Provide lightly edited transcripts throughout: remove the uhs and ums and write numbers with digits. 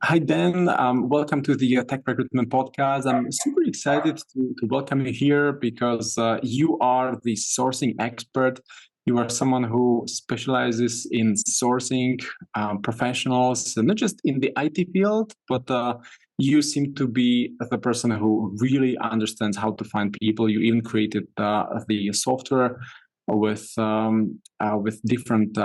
Hi, Dan. Welcome to the Tech Recruitment Podcast. I'm super excited to welcome you here because you are the sourcing expert. You are someone who specializes in sourcing professionals, and not just in the IT field, but you seem to be the person who really understands how to find people. You even created the software with different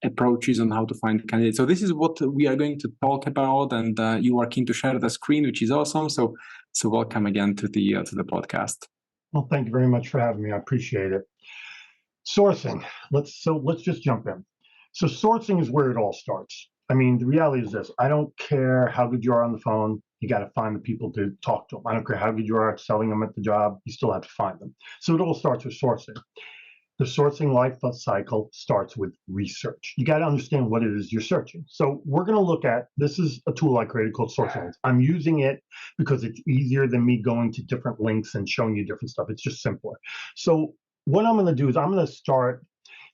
approaches on how to find candidates. So this is what we are going to talk about, and you are keen to share the screen, which is awesome. So welcome again to the podcast. Well, thank you very much for having me. I appreciate it. Sourcing. Let's just jump in. So sourcing is where it all starts. I mean, the reality is this: I don't care how good you are on the phone. You got to find the people to talk to them. I don't care how good you are at selling them at the job. You still have to find them. So it all starts with sourcing. The sourcing life cycle starts with research. You got to understand what it is you're searching. So we're going to look at, this is a tool I created called Sourcing Links. I'm using it because it's easier than me going to different links and showing you different stuff. It's just simpler. So what I'm going to do is I'm going to start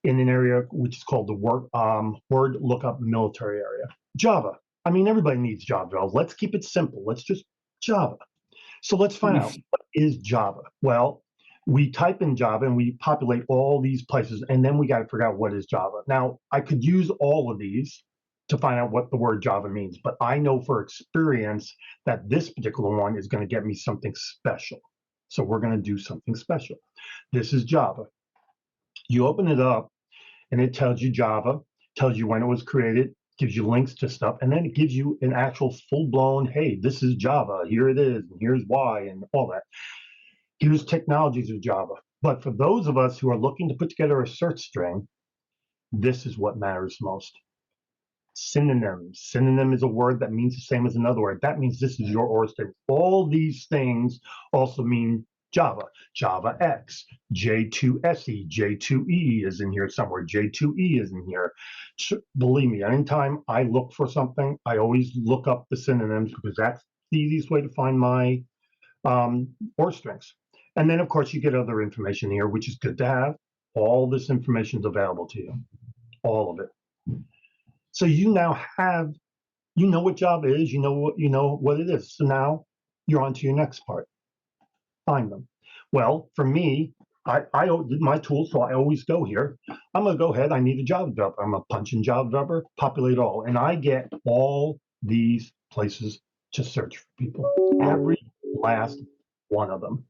in an area which is called the word lookup military area. Java. I mean, everybody needs Java. Let's keep it simple. Let's just Java. So let's find out, what is Java? Well, we type in Java and we populate all these places, and then we got to figure out what is Java. Now, I could use all of these to find out what the word Java means, but I know for experience that this particular one is going to get me something special. So we're going to do something special. This is Java. You open it up and it tells you Java, tells you when it was created, gives you links to stuff, and then it gives you an actual full-blown, hey, this is Java, here it is, and here's why, and all that. Use technologies of Java. But for those of us who are looking to put together a search string, this is what matters most. Synonyms. Synonym is a word that means the same as another word. That means this is your or string. All these things also mean Java. Java X, J2SE, J2E is in here somewhere. J2E is in here. Believe me, anytime I look for something, I always look up the synonyms because that's the easiest way to find my or strings. And then, of course, you get other information here, which is good to have. All this information is available to you, all of it. So you now have, you know what Java is, you know what it is. So now you're on to your next part. Find them. Well, for me, I my tool, so I always go here. I'm going to go ahead. I need a Java developer. I'm going to punch in Java developer, populate all, and I get all these places to search for people. Every last one of them.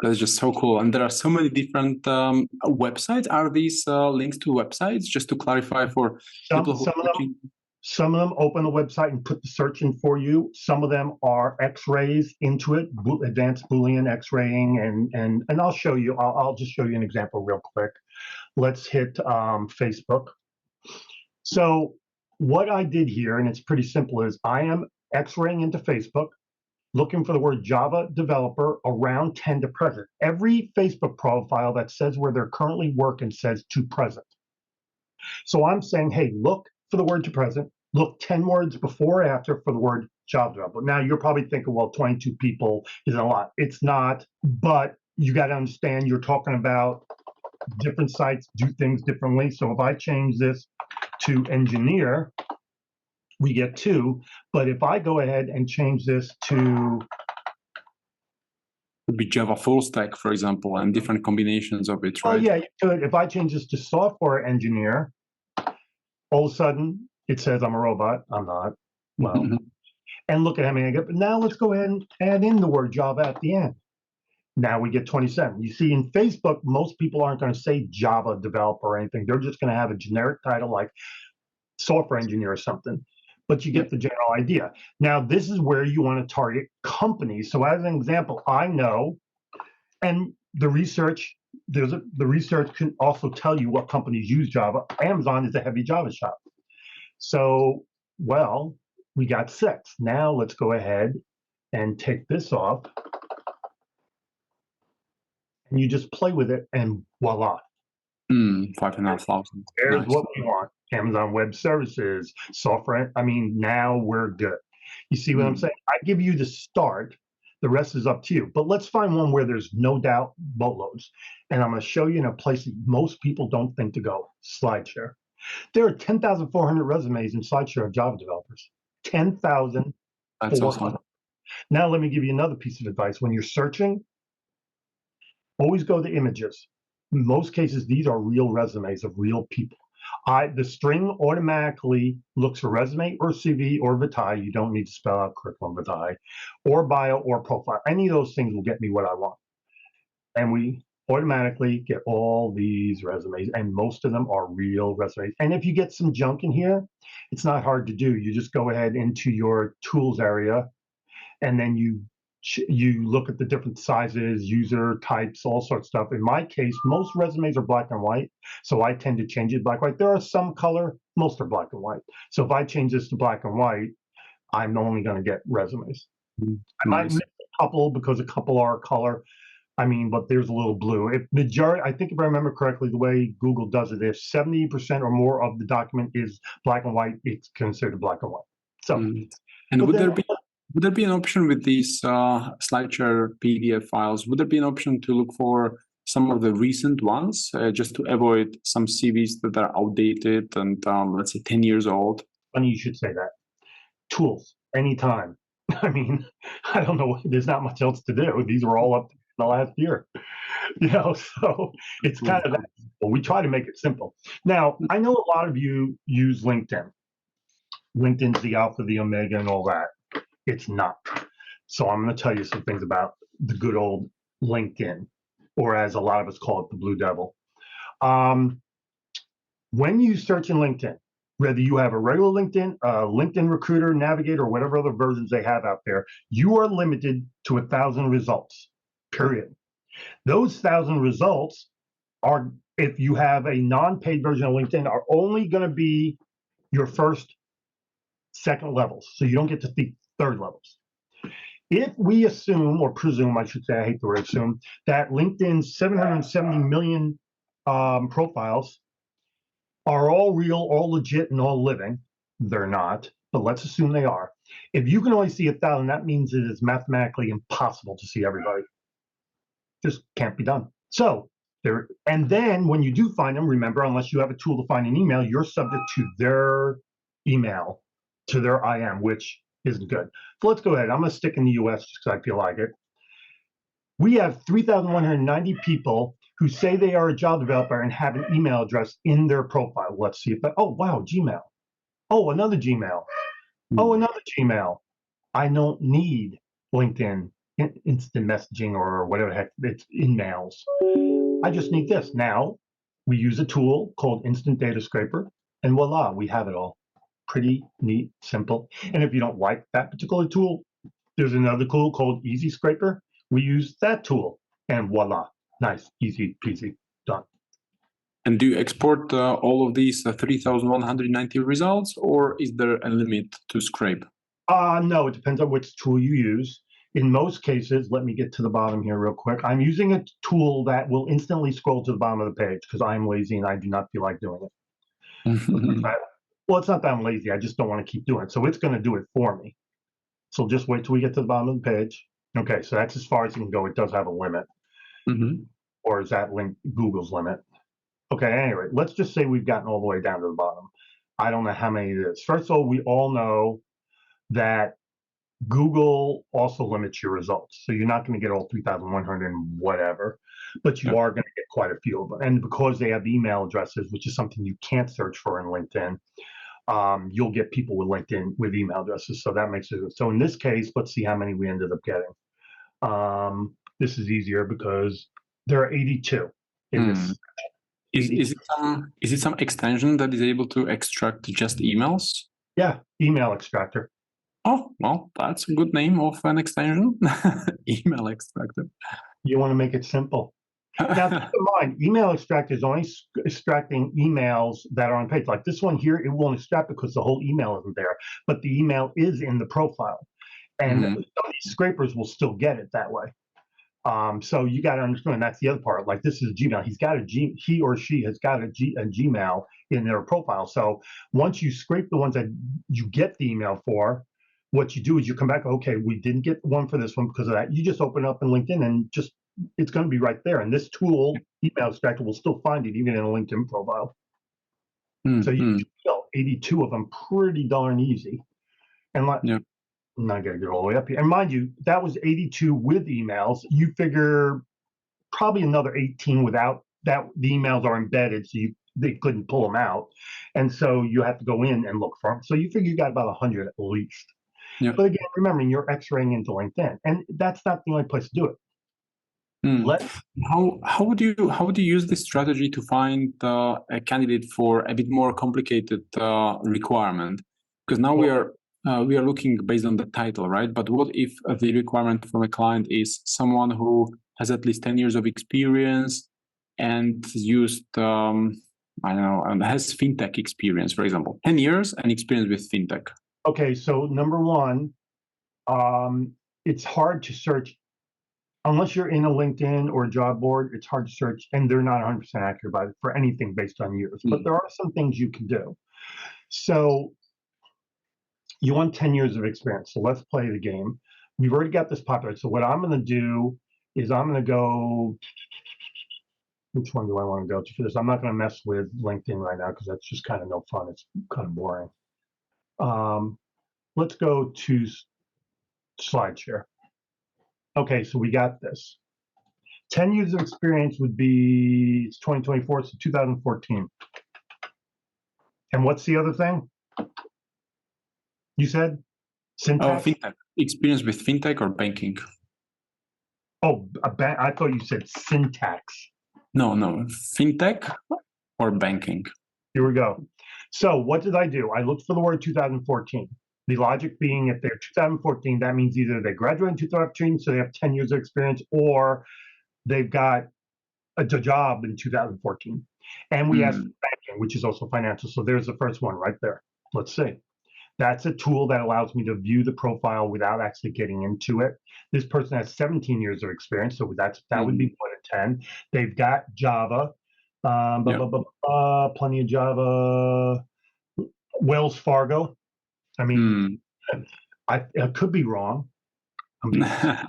That's just so cool. And there are so many different websites. Are these links to websites? Just to clarify for people who are watching. Some of them open the website and put the search in for you. Some of them are X-rays into it, advanced Boolean X-raying, and I'll show you. I'll just show you an example real quick. Let's hit Facebook. So what I did here, and it's pretty simple, is I am X-raying into Facebook, looking for the word Java developer around 10 to present. Every Facebook profile that says where they're currently working says to present. So I'm saying, hey, look for the word to present, look 10 words before or after for the word Java developer. Now you're probably thinking, well, 22 people isn't a lot. It's not, but you got to understand you're talking about different sites do things differently. So if I change this to engineer, we get 2. But if I go ahead and change this to would be Java full stack, for example, and different combinations of it, right? Oh yeah, you could. If I change this to software engineer, all of a sudden it says I'm a robot. I'm not. Well, and look at how many I get. But now let's go ahead and add in the word Java at the end. Now we get 27. You see, in Facebook, most people aren't going to say Java developer or anything. They're just going to have a generic title like software engineer or something. But you get the general idea. Now, this is where you want to target companies. So as an example, I know, and the research, the research can also tell you what companies use Java. Amazon is a heavy Java shop. So, well, we got 6. Now let's go ahead and take this off. And you just play with it, and voila. 5,500. There's Nice. what we want. Amazon Web Services, software. I mean, now we're good. You see what I'm saying? I give you the start. The rest is up to you. But let's find one where there's no doubt boatloads. And I'm going to show you in a place that most people don't think to go, SlideShare. There are 10,400 resumes in SlideShare of Java developers. 10,400. That's awesome. Now, let me give you another piece of advice. When you're searching, always go to images. In most cases, these are real resumes of real people. The string automatically looks for resume or CV or vitae. You don't need to spell out curriculum vitae, or bio or profile. Any of those things will get me what I want. And we automatically get all these resumes, and most of them are real resumes. And if you get some junk in here, it's not hard to do. You just go ahead into your tools area, and then you look at the different sizes, user types, all sorts of stuff. In my case, most resumes are black and white, so I tend to change it to black and white. There are some color, most are black and white. So if I change this to black and white, I'm only going to get resumes. I might miss a couple because a couple are color. I mean, but there's a little blue. If majority, I think if I remember correctly, the way Google does it, if 70% or more of the document is black and white, it's considered black and white. So, and would there be an option with these SlideShare PDF files? Would there be an option to look for some of the recent ones, just to avoid some CVs that are outdated and let's say 10 years old? Funny you should say that. Tools, anytime. I mean, I don't know. There's not much else to do. These were all up in the last year, so it's kind of that simple. We try to make it simple. Now, I know a lot of you use LinkedIn. LinkedIn's the alpha, the omega, and all that. It's not. So I'm going to tell you some things about the good old LinkedIn, or as a lot of us call it, the Blue Devil. When you search in LinkedIn, whether you have a regular LinkedIn, LinkedIn Recruiter, Navigator, or whatever other versions they have out there, you are limited to 1,000 results, period. Those 1,000 results are, if you have a non-paid version of LinkedIn, are only going to be your first, second levels. So you don't get to see third levels. If we assume, or presume, I should say, I hate the word assume, that LinkedIn's 770 million profiles are all real, all legit, and all living. They're not, but let's assume they are. If you can only see 1,000, that means it is mathematically impossible to see everybody. Just can't be done. So there, and then when you do find them, remember, unless you have a tool to find an email, you're subject to their email, to their IM, which isn't good. So let's go ahead. I'm going to stick in the US just because I feel like it. We have 3,190 people who say they are a Java developer and have an email address in their profile. Let's see if that, oh, wow, Gmail. Oh, another Gmail. Oh, another Gmail. I don't need LinkedIn instant messaging or whatever the heck, it's emails. I just need this. Now, we use a tool called Instant Data Scraper, and voila, we have it all. Pretty neat, simple. And if you don't like that particular tool, there's another tool called Easy Scraper. We use that tool, and voila, nice, easy peasy, done. And do you export all of these 3,190 results, or is there a limit to scrape? No, it depends on which tool you use. In most cases, let me get to the bottom here real quick. I'm using a tool that will instantly scroll to the bottom of the page because I'm lazy and I do not feel like doing it. Well, it's not that I'm lazy. I just don't want to keep doing it. So it's going to do it for me. So just wait till we get to the bottom of the page. Okay, so that's as far as it can go. It does have a limit. Or is that link Google's limit? Okay, anyway, let's just say we've gotten all the way down to the bottom. I don't know how many it is. First of all, we all know that Google also limits your results. So you're not going to get all 3,100 and whatever, but you are going to get quite a few of them. And because they have email addresses, which is something you can't search for in LinkedIn, you'll get people with LinkedIn with email addresses. So that makes it. So in this case, let's see how many we ended up getting. This is easier because there are 82 in this. Is it some extension that is able to extract just emails? Yeah, email extractor. Oh, well, that's a good name of an extension. Email extractor. You want to make it simple. Now, keep in mind, email extractor is only extracting emails that are on page. Like this one here, it won't extract because the whole email isn't there, but the email is in the profile. And some of these scrapers will still get it that way. So you got to understand that's the other part. Like this is Gmail. He or she has got a Gmail in their profile. So once you scrape the ones that you get the email for, what you do is you come back, okay, we didn't get one for this one because of that. You just open up in LinkedIn and just, it's going to be right there. And this tool, email extractor, will still find it even in a LinkedIn profile. So you can fill 82 of them pretty darn easy. And Yeah. now I got to get all the way up here. And mind you, that was 82 with emails. You figure probably another 18 without that. The emails are embedded, so they couldn't pull them out, and so you have to go in and look for them. So you figure you got about 100 at least. Yeah. But again, remembering you're X-raying into LinkedIn, and that's not the only place to do it. How would you use this strategy to find a candidate for a bit more complicated requirement? Because now we are looking based on the title, right? But what if the requirement from a client is someone who has at least 10 years of experience and used I don't know, and has fintech experience, for example, 10 years and experience with fintech? Okay, so number one, it's hard to search unless you're in a LinkedIn or a job board. It's hard to search, and they're not 100% accurate about it for anything based on years. But there are some things you can do. So you want 10 years of experience. So let's play the game. We've already got this popular. So what I'm going to do is I'm going to go. Which one do I want to go to for this? I'm not going to mess with LinkedIn right now because that's just kind of no fun. It's kind of boring. Let's go to SlideShare. Okay, so we got this. 10 years of experience would be, it's 2024, so 2014. And what's the other thing? You said syntax? Fintech. Experience with fintech or banking? Oh, I thought you said syntax. No, fintech or banking. Here we go. So what did I do? I looked for the word 2014. The logic being if they're 2014, that means either they graduated in 2014, so they have 10 years of experience, or they've got a job in 2014. And we asked banking, which is also financial. So there's the first one right there. Let's see. That's a tool that allows me to view the profile without actually getting into it. This person has 17 years of experience, so that would be 1 in 10. They've got Java, plenty of Java. Wells Fargo. I mean, I could be wrong. I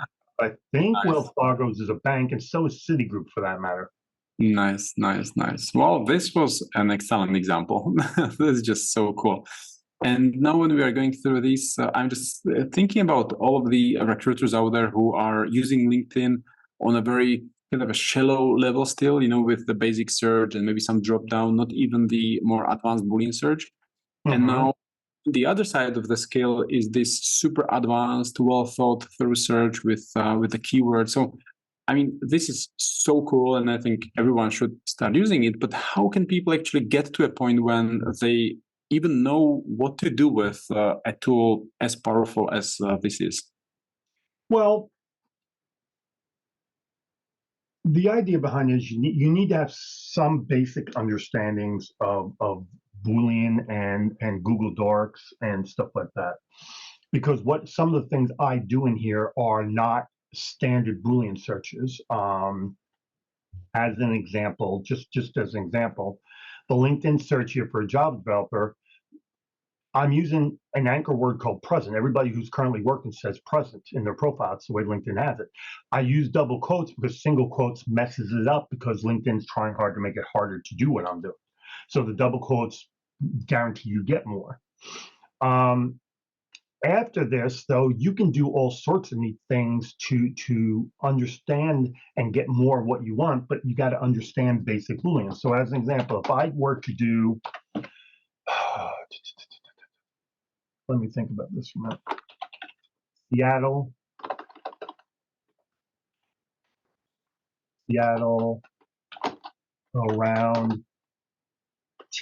think nice. Wells Fargo's is a bank, and so is Citigroup for that matter. Nice. Well, this was an excellent example. This is just so cool. And now when we are going through this, I'm just thinking about all of the recruiters out there who are using LinkedIn on a very kind of a shallow level still, with the basic search and maybe some drop down, not even the more advanced Boolean search. And now the other side of the scale is this super advanced, well thought through search with the keyword. So, I mean, this is so cool, and I think everyone should start using it. But how can people actually get to a point when they even know what to do with a tool as powerful as this is? Well, the idea behind it is you need to have some basic understandings of Boolean and Google Docs and stuff like that. Because some of the things I do in here are not standard Boolean searches. As an example, just as an example, the LinkedIn search here for a Java developer, I'm using an anchor word called present. Everybody who's currently working says present in their profile. It's the way LinkedIn has it. I use double quotes because single quotes messes it up because LinkedIn's trying hard to make it harder to do what I'm doing. So the double quotes guarantee you get more. After this, though, you can do all sorts of neat things to understand and get more of what you want, but you got to understand basic Boolean. So as an example, if I were to do, let me think about this for a minute. Seattle, around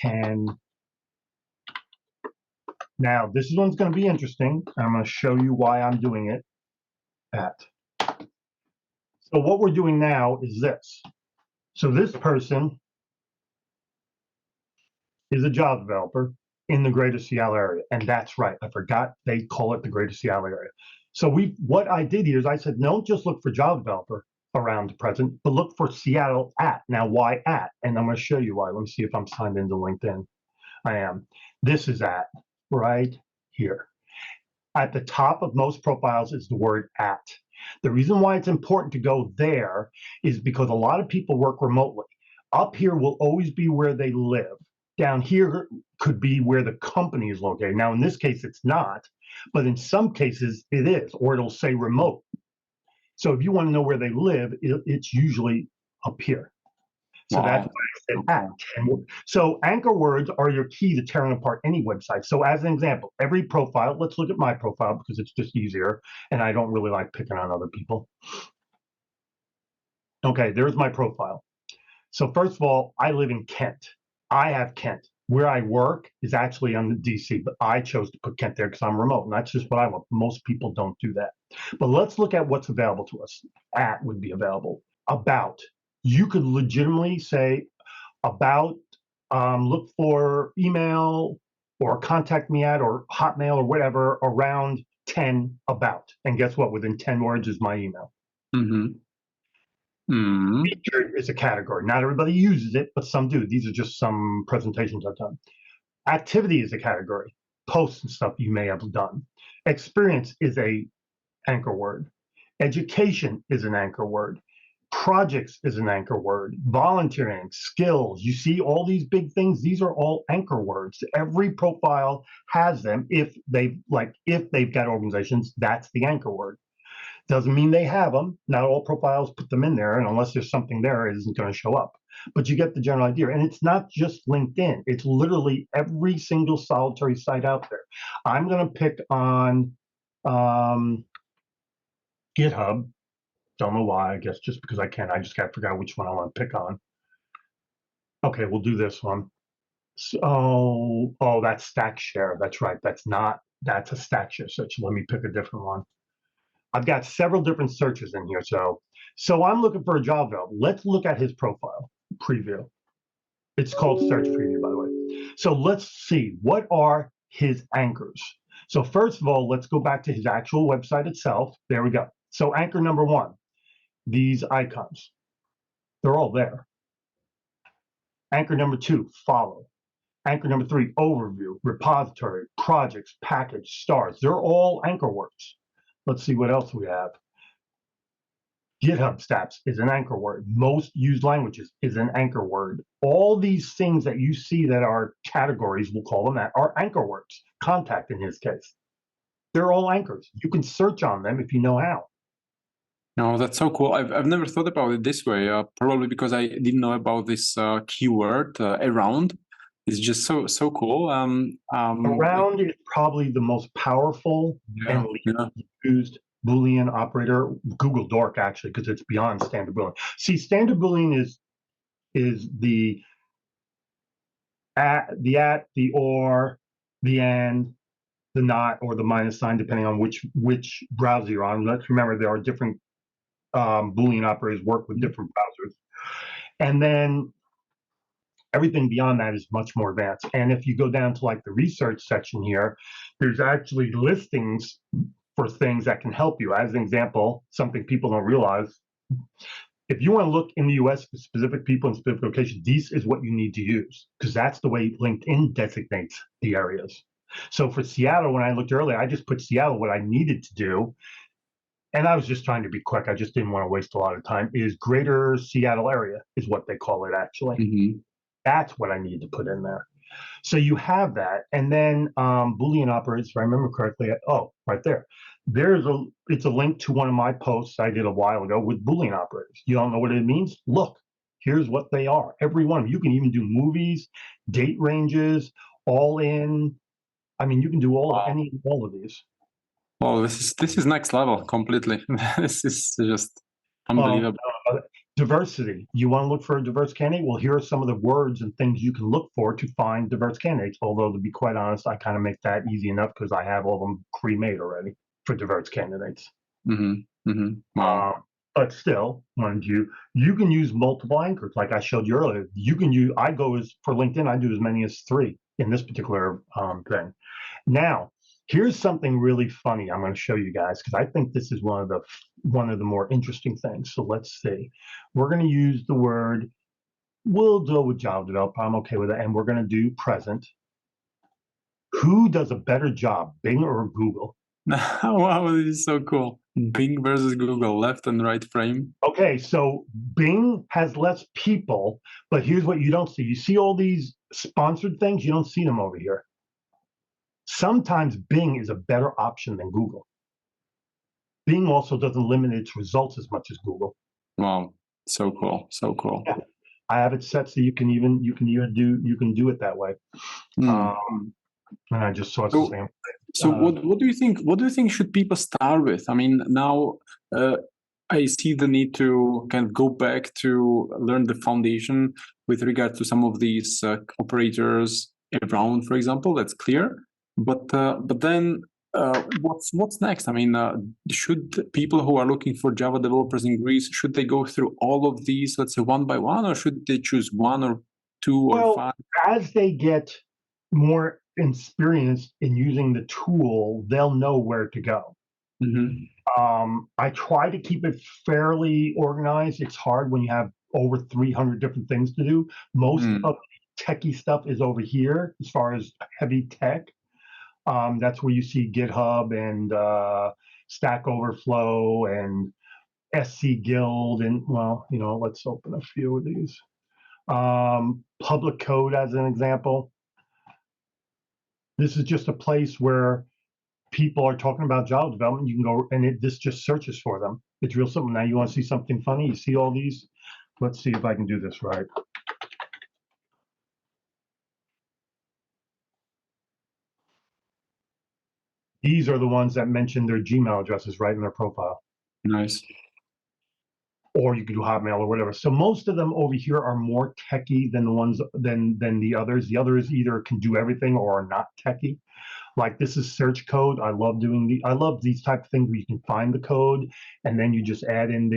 10. Now, this one's going to be interesting. I'm going to show you why I'm doing it at. So what we're doing now is this. So this person is a Java developer in the greater Seattle area. And that's right. I forgot they call it the greater Seattle area. So what I did here is I said, don't just look for Java developer around the present, but look for Seattle at. Now, why at? And I'm going to show you why. Let me see if I'm signed into LinkedIn. I am. This is at right here. At the top of most profiles is the word at. The reason why it's important to go there is because a lot of people work remotely. Up here will always be where they live. Down here could be where the company is located. Now, in this case, it's not. But in some cases, it is, or it'll say remote. So if you want to know where they live, it's usually up here. So that's why I said at 10 words. So anchor words are your key to tearing apart any website. So as an example, every profile, let's look at my profile because it's just easier, and I don't really like picking on other people. Okay, there's my profile. So first of all, I live in Kent. I have Kent. Where I work is actually on the DC, but I chose to put Kent there because I'm remote, and that's just what I want. Most people don't do that. But let's look at what's available to us. At would be available. About. You could legitimately say about, look for email or contact me at or Hotmail or whatever around 10 about. And guess what? Within 10 words is my email. Featured is a category. Not everybody uses it, but some do. These are just some presentations I've done. Activity is a category. Posts and stuff you may have done. Experience is a anchor word. Education is an anchor word. Projects is an anchor word. Volunteering, skills. You see all these big things. These are all anchor words. Every profile has them. If they've got organizations, that's the anchor word. Doesn't mean they have them. Not all profiles put them in there, and unless there's something there, it isn't going to show up. But you get the general idea. And it's not just LinkedIn. It's literally every single solitary site out there. I'm going to pick on GitHub. Don't know why. I guess just because I can. I just got to figure out which one I want to pick on. Okay, we'll do this one. So, oh, that's StackShare. That's right. That's a StackShare search. Let me pick a different one. I've got several different searches in here. So I'm looking for a job though. Let's look at his profile preview. It's called Search Preview, by the way. So let's see, what are his anchors? So first of all, let's go back to his actual website itself. There we go. So anchor number one, these icons, they're all there. Anchor number two, follow. Anchor number three, overview, repository, projects, package, stars. They're all anchor words. Let's see what else we have. GitHub stats is an anchor word. Most used languages is an anchor word. All these things that you see that are categories, we'll call them that, are anchor words. Contact in his case. They're all anchors. You can search on them if you know how. No, that's so cool. I've never thought about it this way. Probably because I didn't know about this keyword around. It's just so cool. Around is probably the most powerful and least used Boolean operator. Google Dork actually, because it's beyond standard Boolean. See, standard Boolean is the at, the or, the and, the not, or the minus sign, depending on which browser you're on. Let's remember there are different Boolean operators work with different browsers, and then everything beyond that is much more advanced. And if you go down to like the research section here, there's actually listings for things that can help you. As an example, something people don't realize, if you want to look in the US for specific people in specific locations, this is what you need to use, because that's the way LinkedIn designates the areas. So for Seattle, when I looked earlier, I just put Seattle. What I needed to do, and I was just trying to be quick, I just didn't want to waste a lot of time, is Greater Seattle area is what they call it actually. That's what I need to put in there. So you have that, and then Boolean operators, if I remember correctly, oh, right there. It's a link to one of my posts I did a while ago with Boolean operators. You don't know what it means? Look, here's what they are. Every one of them. You can even do movies, date ranges, all in. I mean, you can do all of these. Oh, this is next level completely. This is just unbelievable. Diversity. You want to look for a diverse candidate? Well, here are some of the words and things you can look for to find diverse candidates. Although, to be quite honest, I kind of make that easy enough because I have all of them pre-made already for diverse candidates. Wow. But still, mind you can use multiple anchors, like I showed you earlier. You can use. For LinkedIn, I do as many as 3 in this particular thing. Now, here's something really funny I'm going to show you guys, because I think this is one of the more interesting things. So let's see. We're going to use the word, we'll go with Java developer. I'm okay with that. And we're going to do present. Who does a better job, Bing or Google? Wow, this is so cool. Bing versus Google, left and right frame. Okay, so Bing has less people, but here's what you don't see. You see all these sponsored things? You don't see them over here. Sometimes Bing is a better option than Google. Bing also doesn't limit its results as much as Google. Wow, so cool, so cool. Yeah. I have it set so you can do it that way. And I just saw something. So what do you think? What do you think should people start with? I mean, now I see the need to kind of go back to learn the foundation with regard to some of these operators around, for example. That's clear. But then what's next? I mean, should people who are looking for Java developers in Greece, should they go through all of these, let's say, one by one, or should they choose one or two or five? As they get more experienced in using the tool, they'll know where to go. I try to keep it fairly organized. It's hard when you have over 300 different things to do. Most of the techie stuff is over here as far as heavy tech. That's where you see GitHub and Stack Overflow and SC Guild. And well, let's open a few of these. Public Code as an example. This is just a place where people are talking about Java development. You can go and this just searches for them. It's real simple. Now you want to see something funny? You see all these? Let's see if I can do this right. These are the ones that mention their Gmail addresses right in their profile. Nice. Or you could do Hotmail or whatever. So most of them over here are more techie than the ones than the others. The others either can do everything or are not techie. Like this is search code. I love doing I love these type of things where you can find the code and then you just add in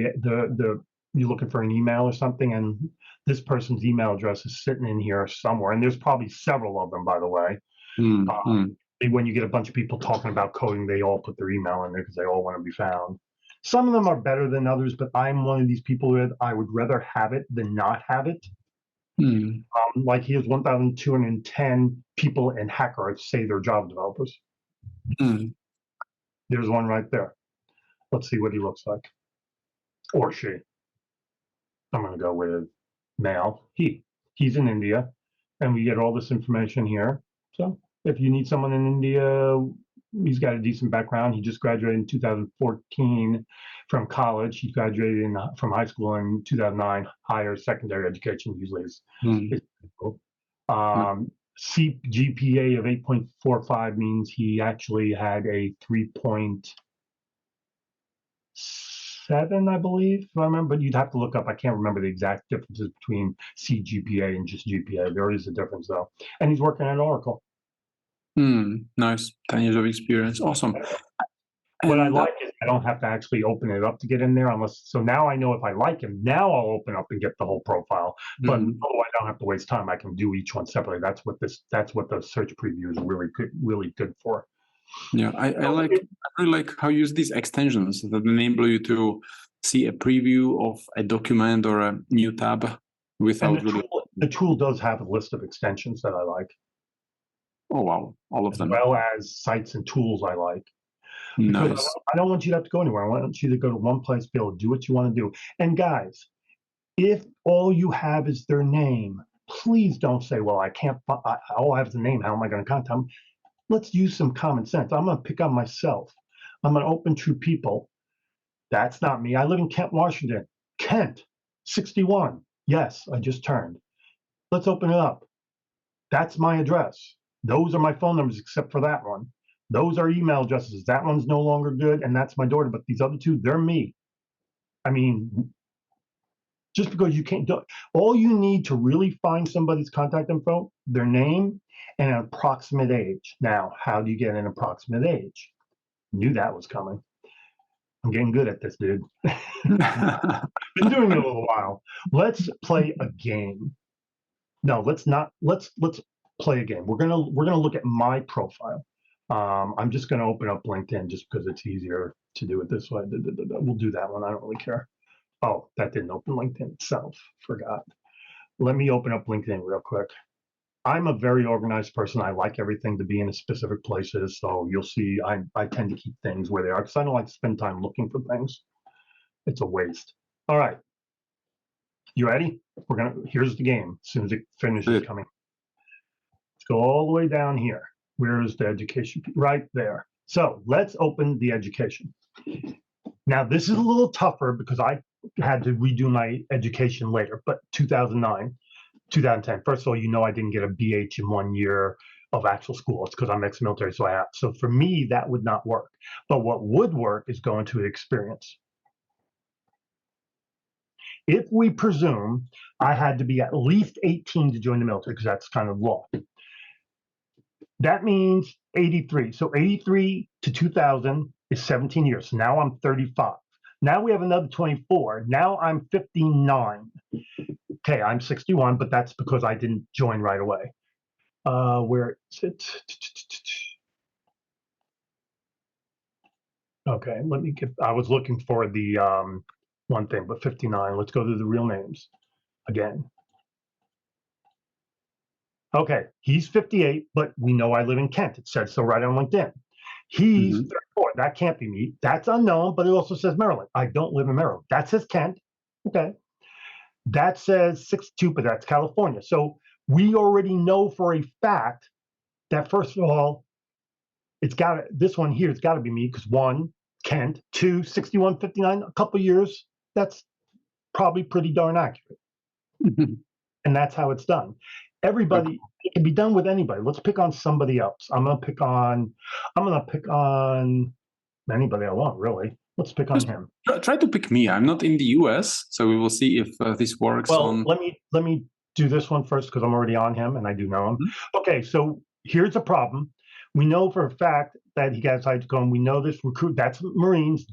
you're looking for an email or something, and this person's email address is sitting in here somewhere. And there's probably several of them, by the way. When you get a bunch of people talking about coding, they all put their email in there because they all want to be found. Some of them are better than others, but I'm one of these people that I would rather have it than not have it. Like he has 1,210 people in Hacker say they're Java developers. There's one right there. Let's see what he looks like. Or she. I'm going to go with male. He's in India, and we get all this information here. So if you need someone in India, he's got a decent background. He just graduated in 2014 from college. He graduated from high school in 2009. Higher secondary education usually is GPA of 8.45 means he actually had a 3.7, I believe, if I remember. But you'd have to look up. I can't remember the exact differences between CGPA and just GPA. There is a difference, though. And he's working at Oracle. Nice. 10 years of experience. Awesome. What I like is I don't have to actually open it up to get in there so now I know if I like him. Now I'll open up and get the whole profile. But I don't have to waste time. I can do each one separately. That's what the search preview is really good for. Yeah, I really like how you use these extensions that enable you to see a preview of a document or a new tab without the tool does have a list of extensions that I like. Oh wow, all of them. As well as sites and tools I like. Because I don't want you to have to go anywhere. I want you to go to one place, be able to do what you want to do. And guys, if all you have is their name, please don't say, well, I can't, all I have is the name. How am I going to contact them? Let's use some common sense. I'm going to pick on myself. I'm going to open True People. That's not me. I live in Kent, Washington. Kent, 61. Yes, I just turned. Let's open it up. That's my address. Those are my phone numbers except for that one. Those are email addresses. That one's no longer good, and that's my daughter. But these other two, they're me. I mean, just because you can't do it. All you need to really find somebody's contact info, their name, and an approximate age. Now, how do you get an approximate age? Knew that was coming. I'm getting good at this, dude. Been doing it a little while. Let's play a game. No, let's not. Let's play a game. We're gonna look at my profile. I'm just going to open up LinkedIn just because it's easier to do it this way. We'll do that one. I don't really care. Oh, that didn't open LinkedIn itself. Forgot. Let me open up LinkedIn real quick. I'm a very organized person. I like everything to be in specific places. So you'll see I tend to keep things where they are because I don't like to spend time looking for things. It's a waste. All right. You ready? Here's the game. As soon as it finishes coming. Let's go all the way down here. Where is the education? Right there. So let's open the education. Now, this is a little tougher because I had to redo my education later, but 2009, 2010. First of all, you know, I didn't get a BH in 1 year of actual school. It's because I'm ex-military, so I have. So for me, that would not work. But what would work is going to experience. If we presume I had to be at least 18 to join the military, because that's kind of law, that means 83. So 83 to 2000 is 17 years. So now I'm 35. Now we have another 24. Now I'm 59. Okay, I'm 61, but that's because I didn't join right away. Where is it? Okay, let me get, I was looking for the one thing, but 59. Let's go to the real names again. Okay, he's 58, but we know I live in Kent. It says so right on LinkedIn. He's 34. That can't be me. That's unknown, but it also says Maryland. I don't live in Maryland. That says Kent. Okay. That says 62, but that's California. So we already know for a fact that, first of all, it's got this one here. It's got to be me because 1, Kent, 2, 61, 59, a couple years. That's probably pretty darn accurate. And that's how it's done. Everybody, it can be done with anybody. Let's pick on somebody else. I'm gonna pick on anybody I want, really. Let's pick on him. Try to pick me. I'm not in the US, so we will see if this works. Well, let me do this one first because I'm already on him and I do know him. Okay, so here's a problem. We know for a fact that he got decided to go, and we know this recruit. That's Marines,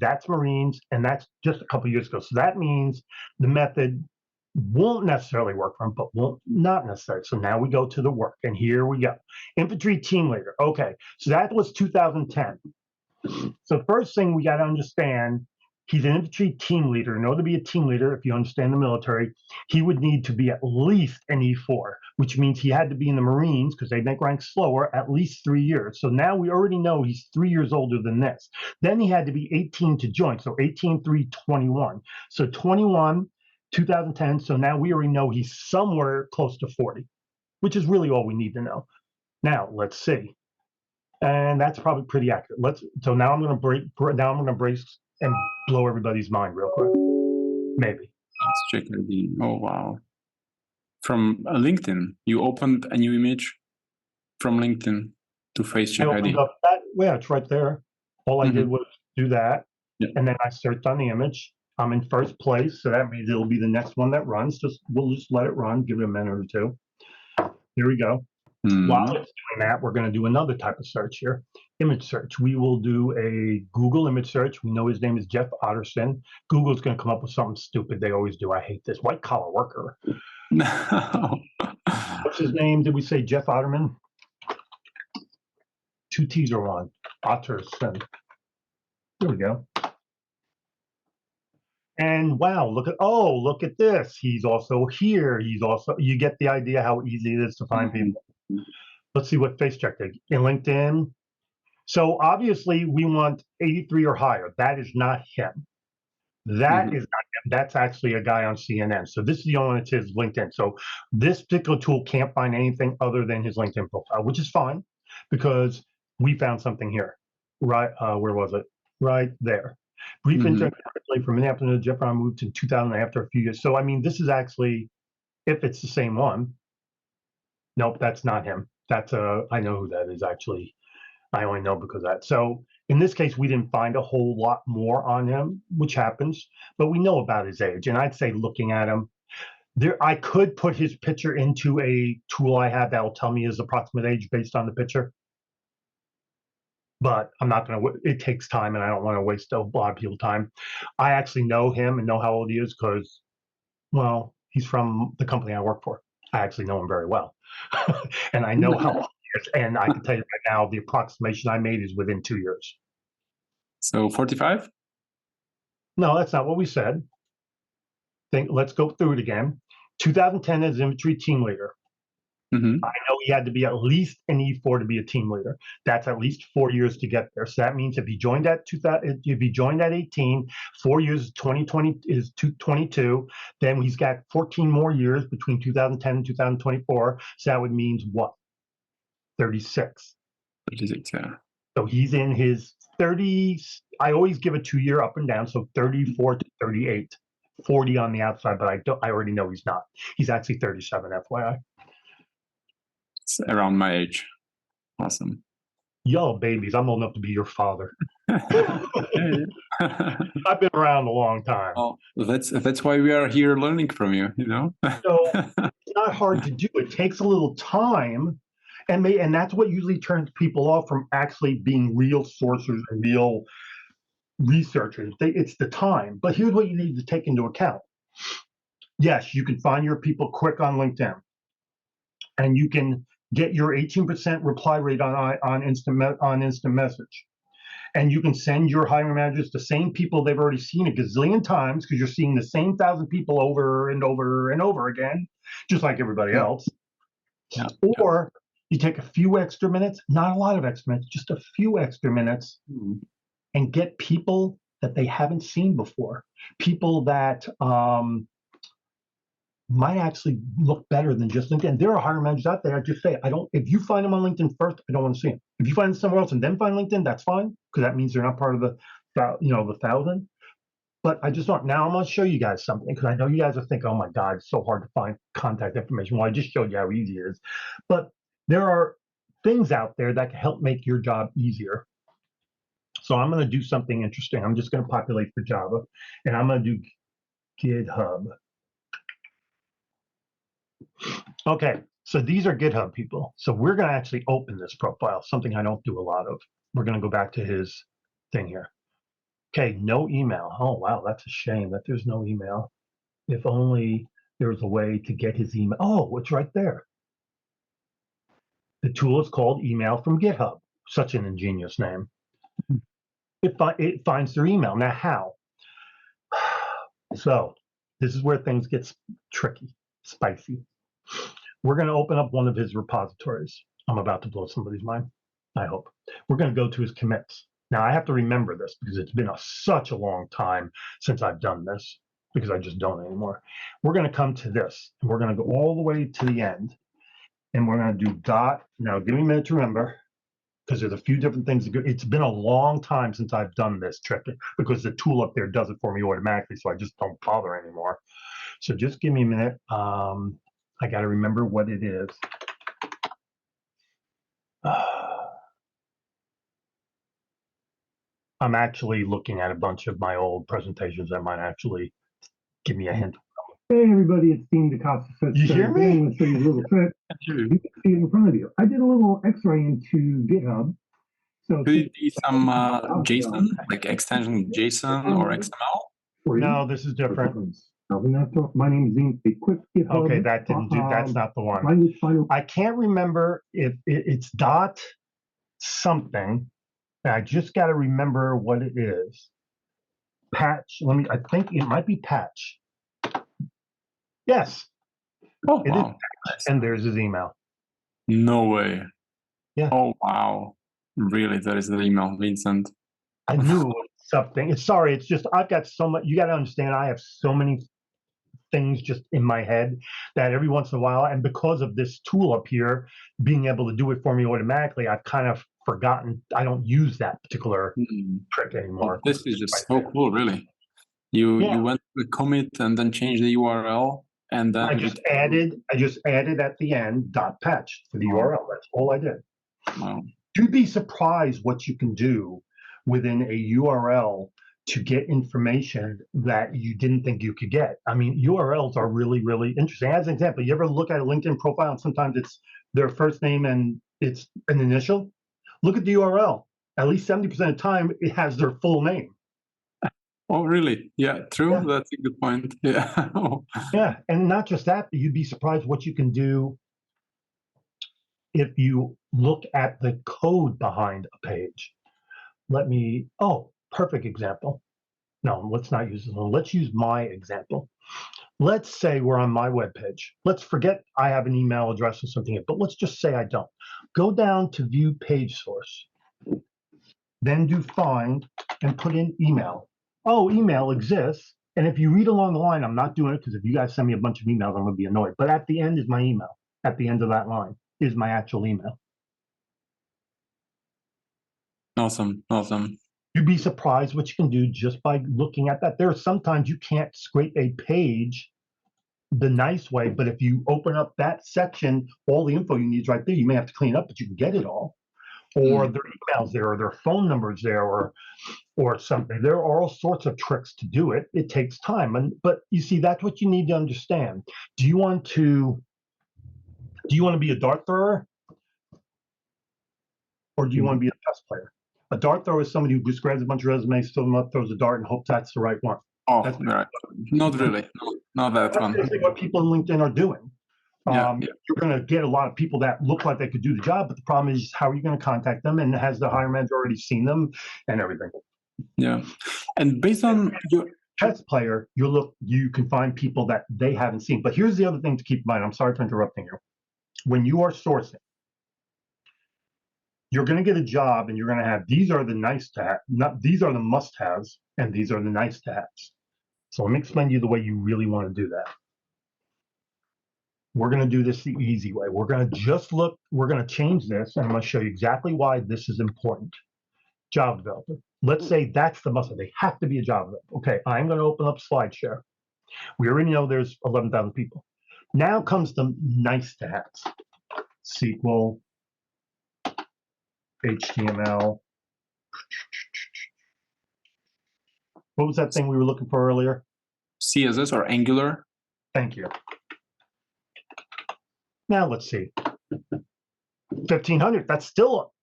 and that's just a couple years ago. So that means the method won't necessarily work for him, but won't not necessarily. So now we go to the work, and here we go. Infantry team leader. Okay, so that was 2010. So first thing we got to understand, he's an infantry team leader. In order to be a team leader, if you understand the military, he would need to be at least an E4, which means he had to be in the Marines because they make rank slower at least 3 years. So now we already know he's 3 years older than this. Then he had to be 18 to join. So 18, 3, 21. So 21, 2010. So now we already know he's somewhere close to 40, which is really all we need to know. Now let's see. And that's probably pretty accurate. So now I'm going to brace and blow everybody's mind real quick. Maybe. Let's check ID. Oh, wow. From LinkedIn, you opened a new image from LinkedIn to face check ID. Yeah, it's right there. All I did was do that. Yeah. And then I searched on the image. I'm in first place, so that means it'll be the next one that runs. We'll just let it run, give it a minute or two. Here we go. While it's doing that, we're going to do another type of search here. Image search. We will do a Google image search. We know his name is Jeff Otterson. Google's going to come up with something stupid. They always do. I hate this. White collar worker. No. What's his name? Did we say Jeff Otterman? 2 T's or 1? Otterson. There we go. And wow, look at this. He's also here. You get the idea how easy it is to find people. Let's see what face check did in LinkedIn. So obviously we want 83 or higher. That is not him. That is not him. That's actually a guy on CNN. So this is the only one that's his LinkedIn. So this particular tool can't find anything other than his LinkedIn profile, which is fine because we found something here. Right, where was it? Right there. Brief intern from Minneapolis to Jeff. I moved in 2000 after a few years. So I mean, this is actually, if it's the same one. Nope, that's not him. That's I know who that is actually. I only know because of that. So in this case, we didn't find a whole lot more on him, which happens, but we know about his age. And I'd say looking at him, I could put his picture into a tool I have that will tell me his approximate age based on the picture. But I'm not going to, it takes time and I don't want to waste a lot of people's time. I actually know him and know how old he is because, well, he's from the company I work for. I actually know him very well. And I know how old he is. And I can tell you right now, the approximation I made is within 2 years. So 45? No, that's not what we said. Let's go through it again. 2010 as infantry team leader. I know he had to be at least an E4 to be a team leader. That's at least 4 years to get there. So that means if he joined at 18, 4 years is 2020 is 22. Then he's got 14 more years between 2010 and 2024. So that would mean what? 36. 36, yeah. So he's in his 30s. I always give a 2-year up and down, so 34 to 38, 40 on the outside, but I already know he's not. He's actually 37, FYI. It's around my age. Awesome. Yo, babies, I'm old enough to be your father. Yeah. I've been around a long time. Oh, that's why we are here learning from you, you know? So it's not hard to do. It takes a little time, and that's what usually turns people off from actually being real sourcers and real researchers. It's the time. But here's what you need to take into account. Yes, you can find your people quick on LinkedIn, and you can get your 18% reply rate on instant message. And you can send your hiring managers the same people they've already seen a gazillion times, because you're seeing the same 1,000 people over and over and over again, just like everybody else. Yeah. Or you take a few extra minutes, not a lot of extra minutes, just a few extra minutes, and get people that they haven't seen before, people that might actually look better than just LinkedIn. There are hiring managers out there. I just say, if you find them on LinkedIn first, I don't want to see them. If you find them somewhere else and then find LinkedIn, that's fine, because that means they're not part of the 1,000. But I just want, now I'm going to show you guys something, because I know you guys are thinking, oh my God, it's so hard to find contact information. Well, I just showed you how easy it is. But there are things out there that can help make your job easier. So I'm going to do something interesting. I'm just going to populate for Java, and I'm going to do GitHub. Okay, so these are GitHub people. So we're going to actually open this profile, something I don't do a lot of. We're going to go back to his thing here. Okay, no email. Oh, wow, that's a shame that there's no email. If only there was a way to get his email. Oh, it's right there. The tool is called Email from GitHub. Such an ingenious name. It finds their email. Now, how? So this is where things get tricky, spicy. We're going to open up one of his repositories. I'm about to blow somebody's mind, I hope. We're going to go to his commits. Now, I have to remember this because it's been such a long time since I've done this, because I just don't anymore. We're going to come to this, and we're going to go all the way to the end, and we're going to do dot. Now, give me a minute to remember, because there's a few different things. It's been a long time since I've done this trick, because the tool up there does it for me automatically, so I just don't bother anymore. So just give me a minute. I got to remember what it is. I'm actually looking at a bunch of my old presentations that might actually give me a hint. Hey everybody, it's Dean DeCosta. You hear me? I'm going to show you a little trick. You can see it in front of you. I did a little X-ray into GitHub. So could it be some JSON, like extension JSON or XML? No, this is different. My name is Dean. A quick GitHub. Okay, that didn't do. That's not the one. I can't remember if it's dot something. I just got to remember what it is. Patch. I think it might be patch. Yes. Oh, it wow. Is. And there's his email. No way. Yeah. Oh, wow. Really, there is the email, Vincent. I knew it was something. Sorry, it's just I've got so much. You got to understand, I have so many things just in my head that every once in a while, and because of this tool up here being able to do it for me automatically, I've kind of forgotten. I don't use that particular trick anymore. Well, this is just so cool, really. You went to the commit and then changed the URL, and then I just added at the end .patch for the URL. That's all I did. Wow. You'd be surprised what you can do within a URL to get information that you didn't think you could get. I mean, URLs are really, really interesting. As an example, you ever look at a LinkedIn profile and sometimes it's their first name and it's an initial? Look at the URL. At least 70% of the time, it has their full name. Oh, really? Yeah, true. Yeah. That's a good point. Yeah. Yeah, and not just that, but you'd be surprised what you can do if you look at the code behind a page. Perfect example. No, let's not use this one. Let's use my example. Let's say we're on my webpage. Let's forget I have an email address or something, but let's just say I don't. Go down to view page source. Then do find and put in email. Oh, email exists. And if you read along the line, I'm not doing it because if you guys send me a bunch of emails, I'm going to be annoyed. But at the end is my email. At the end of that line is my actual email. Awesome. Awesome. You'd be surprised what you can do just by looking at that. There are sometimes you can't scrape a page the nice way, but if you open up that section, all the info you need is right there. You may have to clean it up, but you can get it all. Or their emails there, or their phone numbers there, or something. There are all sorts of tricks to do it. It takes time, but you see, that's what you need to understand. Do you want to be a dart thrower, or do you want to be a chess player? A dart thrower is somebody who just grabs a bunch of resumes, fills them up, throws a dart, and hopes that's the right one. Oh, that's right. Not really. Not that one. That's what people on LinkedIn are doing. Yeah. You're going to get a lot of people that look like they could do the job, but the problem is, how are you going to contact them? And has the hiring manager already seen them and everything? Yeah. And based on your chess player, you can find people that they haven't seen. But here's the other thing to keep in mind. I'm sorry for interrupting you. When you are sourcing, you're going to get a job, and you're going to have, these are the nice to have, these are the must-haves, and these are the nice to haves. So let me explain to you the way you really want to do that. We're going to do this the easy way. We're going to change this, and I'm going to show you exactly why this is important. Java developer. Let's say that's the must-have. They have to be a Java developer. Okay, I'm going to open up SlideShare. We already know there's 11,000 people. Now comes the nice to haves. SQL, HTML. What was that thing we were looking for earlier? CSS or Angular? Thank you. Now let's see. 1,500. That's still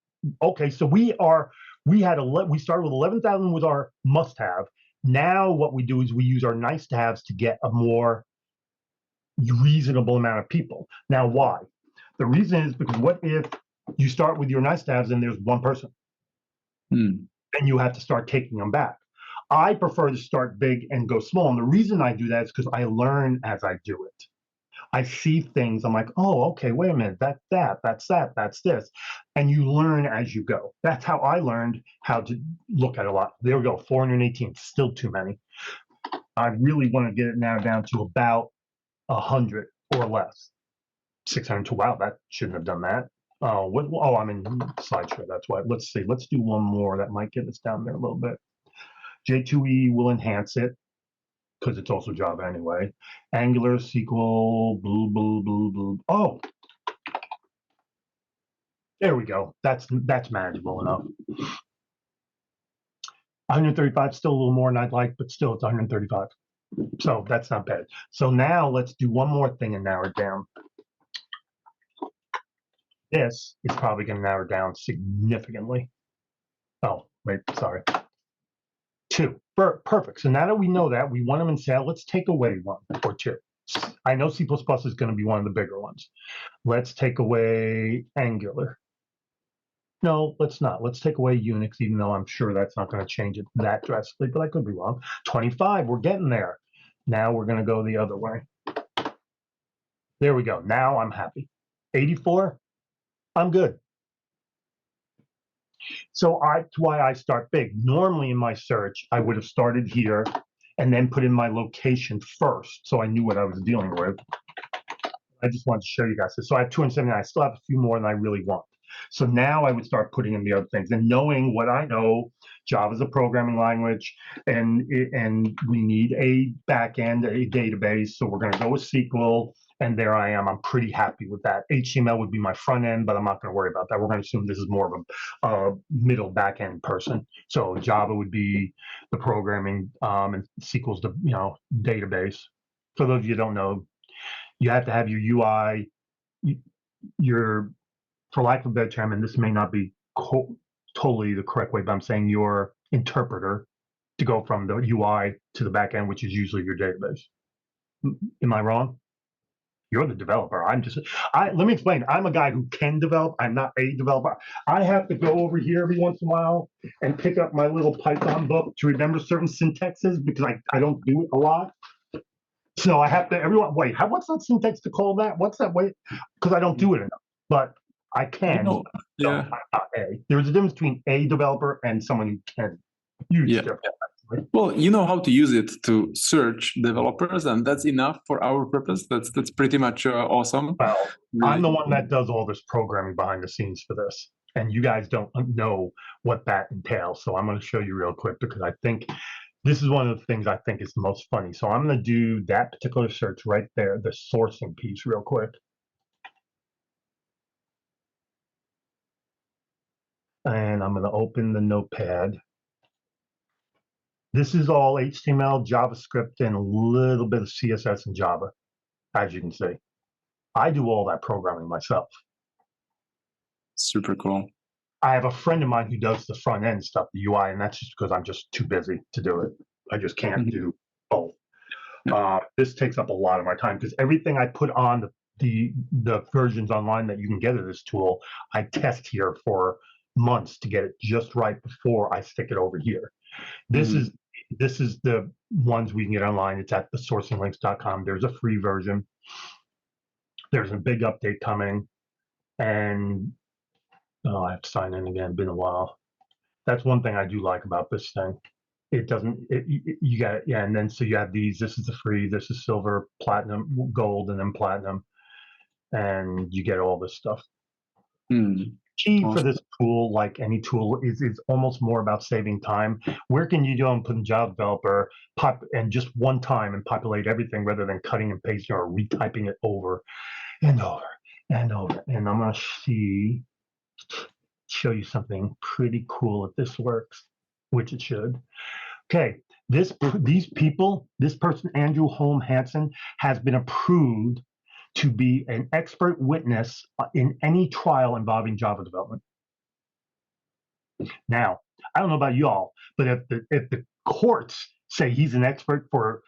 okay. So we started with 11,000 with our must-have. Now what we do is we use our nice-to-haves to get a more reasonable amount of people. Now why? The reason is because what if you start with your nice-to-haves and there's one person, and you have to start taking them back? I prefer to start big and go small, and the reason I do that is because I learn as I do it. I see things, I'm like, oh, okay, wait a minute, that's this. And you learn as you go. That's how I learned how to look at a lot. There we go, 418, still too many. I really want to get it now down to about 100 or less. 602, wow, that shouldn't have done that. I'm in SlideShare, that's why. Let's see, let's do one more that might get us down there a little bit. J2E will enhance it, because it's also Java anyway. Angular, SQL, blue. Oh, there we go. That's manageable enough. 135, still a little more than I'd like, but still it's 135. So that's not bad. So now let's do one more thing and narrow it down. This is probably going to narrow it down significantly. Oh, wait, sorry. 2. Perfect. So now that we know that, we want them in sale. Let's take away 1 or 2. I know C++ is going to be one of the bigger ones. Let's take away Angular. No, let's not. Let's take away Unix, even though I'm sure that's not going to change it that drastically, but I could be wrong. 25, we're getting there. Now we're going to go the other way. There we go. Now I'm happy. 84, I'm good. So that's why I start big. Normally in my search, I would have started here and then put in my location first, so I knew what I was dealing with. I just wanted to show you guys this. So I have 279. I still have a few more than I really want. So now I would start putting in the other things and knowing what I know. Java is a programming language, and we need a backend, a database. So we're going to go with SQL. And there I am. I'm pretty happy with that. HTML would be my front end, but I'm not going to worry about that. We're going to assume this is more of a middle back end person. So Java would be the programming, and SQL's the database. For those of you who don't know, you have to have your UI, for lack of a better term, and this may not be totally the correct way, but I'm saying your interpreter to go from the UI to the back end, which is usually your database. Am I wrong? You're the developer. Let me explain. I'm a guy who can develop. I'm not a developer. I have to go over here every once in a while and pick up my little Python book to remember certain syntaxes because I don't do it a lot. So I have to, wait, what's that syntax to call that? What's that way? Because I don't do it enough. But I can. Yeah. There's a difference between a developer and someone who can. Huge difference. Well, you know how to use it to search developers, and that's enough for our purpose. That's pretty much awesome. Well, I'm the one that does all this programming behind the scenes for this. And you guys don't know what that entails. So I'm going to show you real quick because I think this is one of the things I think is the most funny. So I'm going to do that particular search right there, the sourcing piece real quick. And I'm going to open the notepad. This is all HTML, JavaScript, and a little bit of CSS and Java, as you can see. I do all that programming myself. Super cool. I have a friend of mine who does the front end stuff, the UI, and that's just because I'm just too busy to do it. I just can't do both. This takes up a lot of my time because everything I put on the versions online that you can get of this tool, I test here for months to get it just right before I stick it over here. This is the ones we can get online. It's at thesourcinglinks.com. There's a free version. There's a big update coming, and I have to sign in again. Been a while. That's one thing I do like about this thing. It doesn't. You got it, yeah. And then so you have these. This is the free. This is silver, platinum, gold, and then platinum, and you get all this stuff. Key for this tool, like any tool, is almost more about saving time. Where can you go and put in Java Developer and just one time and populate everything rather than cutting and pasting or retyping it over and over and over? And I'm going to show you something pretty cool if this works, which it should. Okay, this person, Andrew Holm Hansen, has been approved to be an expert witness in any trial involving Java development. Now, I don't know about y'all, but if the courts say he's an expert for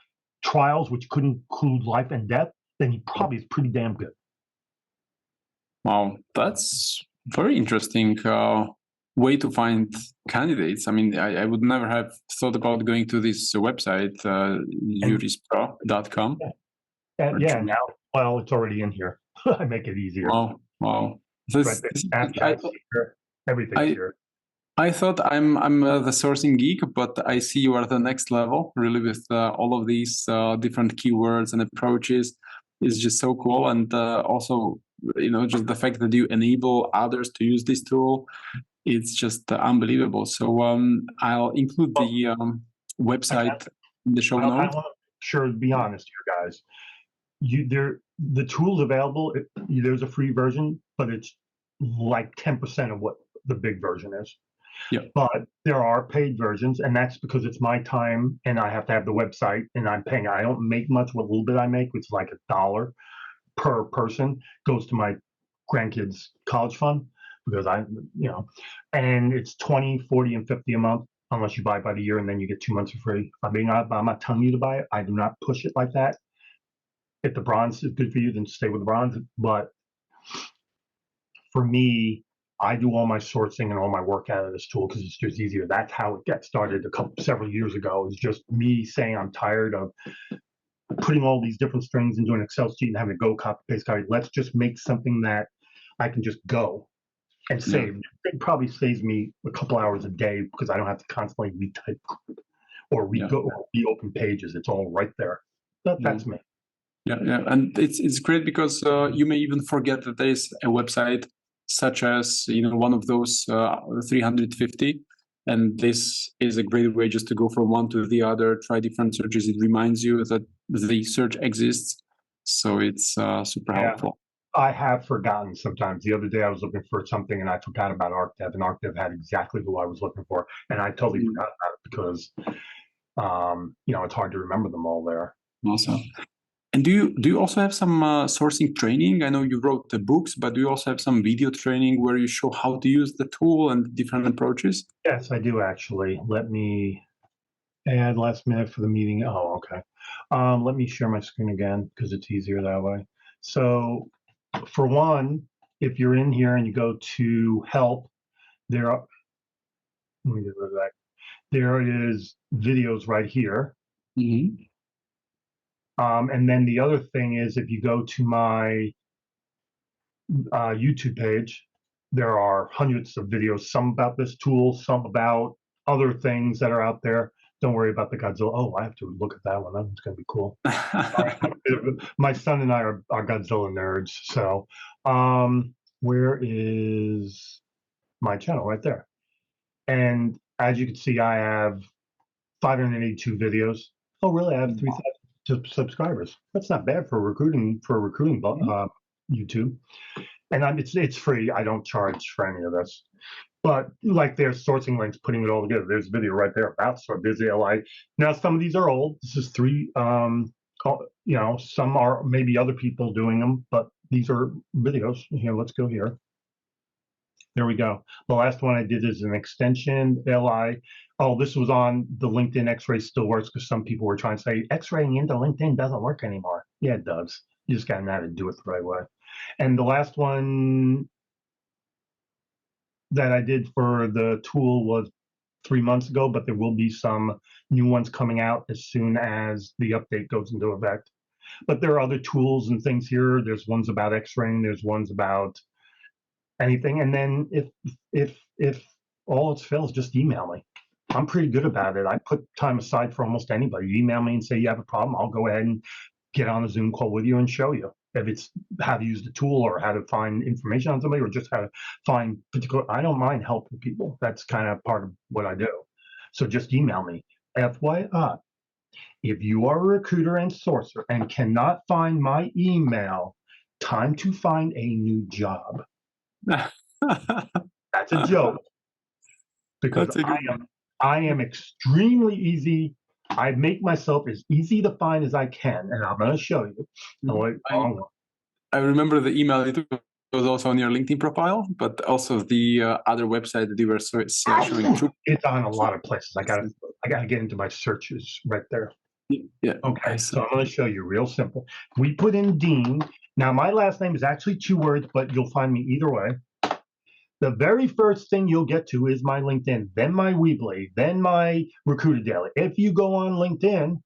trials which could include life and death, then he probably is pretty damn good. Wow, that's very interesting way to find candidates. I mean, I would never have thought about going to this website, jurispro.com. Yeah, now, well, it's already in here. I make it easier. Wow. Everything's here. I thought I'm the sourcing geek, but I see you are the next level, really, with all of these different keywords and approaches. Is just so cool, and also, just the fact that you enable others to use this tool, it's just unbelievable. So I'll include the website in the show notes. I want to be honest here, guys. The tool's available. There's a free version, but it's like 10% of what the big version is. Yeah. But there are paid versions, and that's because it's my time, and I have to have the website, and I'm paying. I don't make much. What little bit I make, which is like $1 per person, goes to my grandkids' college fund because and it's 20, 40, and 50 a month, unless you buy by the year, and then you get 2 months for free. I'm not telling you to buy it. I do not push it like that. If the bronze is good for you, then stay with the bronze. But for me, I do all my sourcing and all my work out of this tool because it's just easier. That's how it got started several years ago. It's just me saying I'm tired of putting all these different strings into an Excel sheet and having to go copy paste. Let's just make something that I can just go and save. It probably saves me a couple hours a day because I don't have to constantly retype or reopen pages. It's all right there. That's me. Yeah, and it's great because you may even forget that there is a website such as one of those 350, and this is a great way just to go from one to the other, try different searches. It reminds you that the search exists, so it's super helpful. I have forgotten sometimes. The other day I was looking for something and I forgot about ArcDev, and ArcDev had exactly who I was looking for, and I totally forgot about it because it's hard to remember them all there. Awesome. And do you also have some sourcing training? I know you wrote the books, but do you also have some video training where you show how to use the tool and different approaches? Yes, I do actually. Let me add last minute for the meeting. Oh, okay. Let me share my screen again because it's easier that way. So for one, if you're in here and you go to help, let me get rid of that. There is videos right here. Mm-hmm. And then the other thing is, if you go to my YouTube page, there are hundreds of videos, some about this tool, some about other things that are out there. Don't worry about the Godzilla. Oh, I have to look at that one. That one's going to be cool. My son and I are Godzilla nerds. So where is my channel right there. And as you can see, I have 582 videos. Oh, really? I have 3,000 subscribers. That's not bad for recruiting YouTube. And it's free. I don't charge for any of this. But like there's sourcing links, putting it all together. There's a video right there about sort of LI. Now some of these are old. This is three. Some are maybe other people doing them, but these are videos. Here, let's go here. There we go. The last one I did is an extension LI. Oh, this was on the LinkedIn X-ray still works because some people were trying to say X-raying into LinkedIn doesn't work anymore. Yeah, it does. You just got to know how to do it the right way. And the last one that I did for the tool was 3 months ago, but there will be some new ones coming out as soon as the update goes into effect. But there are other tools and things here. There's ones about X-raying. There's ones about anything. And then if all else fails, just email me. I'm pretty good about it. I put time aside for almost anybody. You email me and say you have a problem, I'll go ahead and get on a Zoom call with you and show you if it's how to use the tool or how to find information on somebody or just how to find particular. I don't mind helping people. That's kind of part of what I do. So just email me. FYI, if you are a recruiter and sourcer and cannot find my email, time to find a new job. That's a joke because I am extremely easy. I make myself as easy to find as I can, and I'm going to show you. I remember the email. It was also on your LinkedIn profile, but also the other website that you were showing through. It's on a lot of places. I got to get into my searches right there. Yeah. Okay, so I'm going to show you real simple. We put in Dean. Now, my last name is actually 2 words, but you'll find me either way. The very first thing you'll get to is my LinkedIn, then my Weebly, then my Recruiter Daily. If you go on LinkedIn,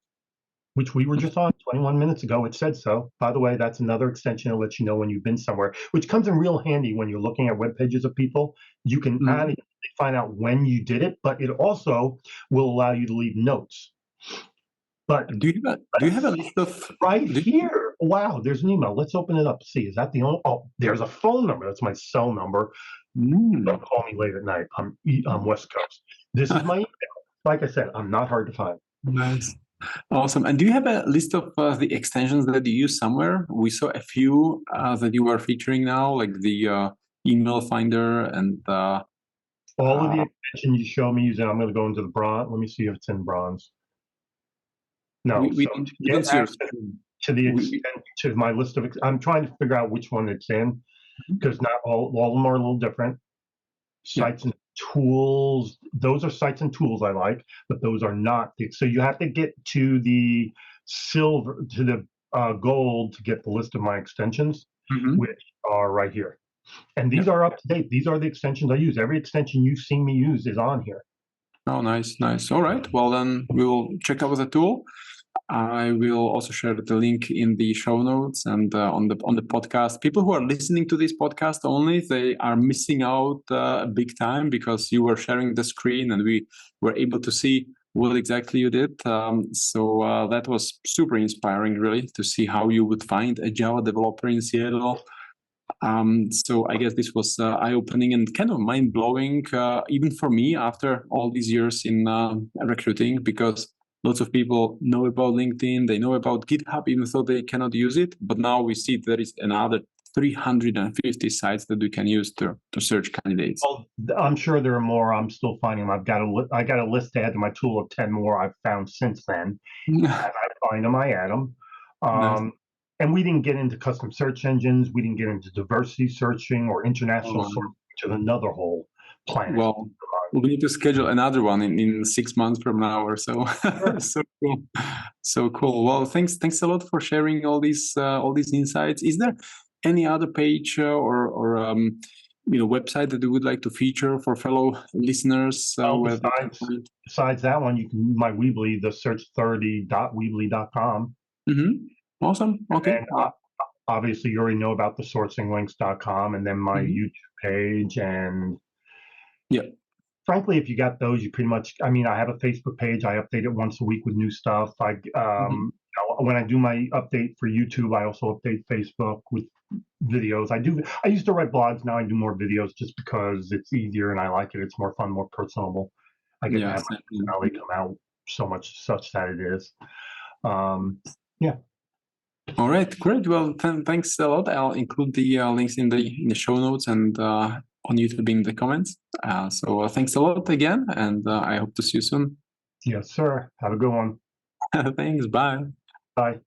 which we were just on 21 minutes ago, it said so. By the way, that's another extension that lets you know when you've been somewhere, which comes in real handy when you're looking at web pages of people. You can not only find out when you did it, but it also will allow you to leave notes. But do you have a list of right here? Wow, there's an email. Let's open it up. See, is that the only? Oh, there's a phone number. That's my cell number. Don't call me late at night. I'm West Coast. This is my email. Like I said, I'm not hard to find. Nice, awesome. And do you have a list of the extensions that you use somewhere? We saw a few that you were featuring now, like the email finder and all of the extensions you show me using. I'm going to go into the bronze. Let me see if it's in bronze. No, to my list of. I'm trying to figure out which one it's in because not all of them are a little different. Sites and tools. Those are sites and tools I like, but those are not. So you have to get to the silver, to the gold to get the list of my extensions, which are right here. And these are up to date. These are the extensions I use. Every extension you've seen me use is on here. Oh, nice, nice. All right. Well, then we will check out the tool. I will also share the link in the show notes and on the podcast. People who are listening to this podcast only, they are missing out big time because you were sharing the screen and we were able to see what exactly you did. So that was super inspiring, really, to see how you would find a Java developer in Seattle. So I guess this was eye-opening and kind of mind-blowing, even for me after all these years in recruiting, because lots of people know about LinkedIn, they know about GitHub, even though they cannot use it. But now we see there is another 350 sites that we can use to search candidates. Well, I'm sure there are more. I'm still finding them. I got a list to add to my tool of 10 more I've found since then. As I find them, I add them. Nice. And we didn't get into custom search engines. We didn't get into diversity searching or international search, which is another whole planet. Well, we need to schedule another one in 6 months from now or so. So cool. So cool. Well, thanks a lot for sharing all these insights. Is there any other page or website that you would like to feature for fellow listeners? Besides that one, you can my Weebly, the search30.weebly.com. Awesome. Okay. And obviously, you already know about the sourcinglinks.com and then my YouTube page. And frankly, if you got those, you pretty much, I mean, I have a Facebook page. I update it once a week with new stuff. When I do my update for YouTube, I also update Facebook with videos. I used to write blogs. Now I do more videos just because it's easier and I like it. It's more fun, more personable. I get to have my personality come out so much such that it is. Yeah. All right, great. Well, thanks a lot. I'll include the links in the show notes and on YouTube in the comments. So thanks a lot again, and I hope to see you soon. Yes, sir. Have a good one. Thanks. Bye. Bye.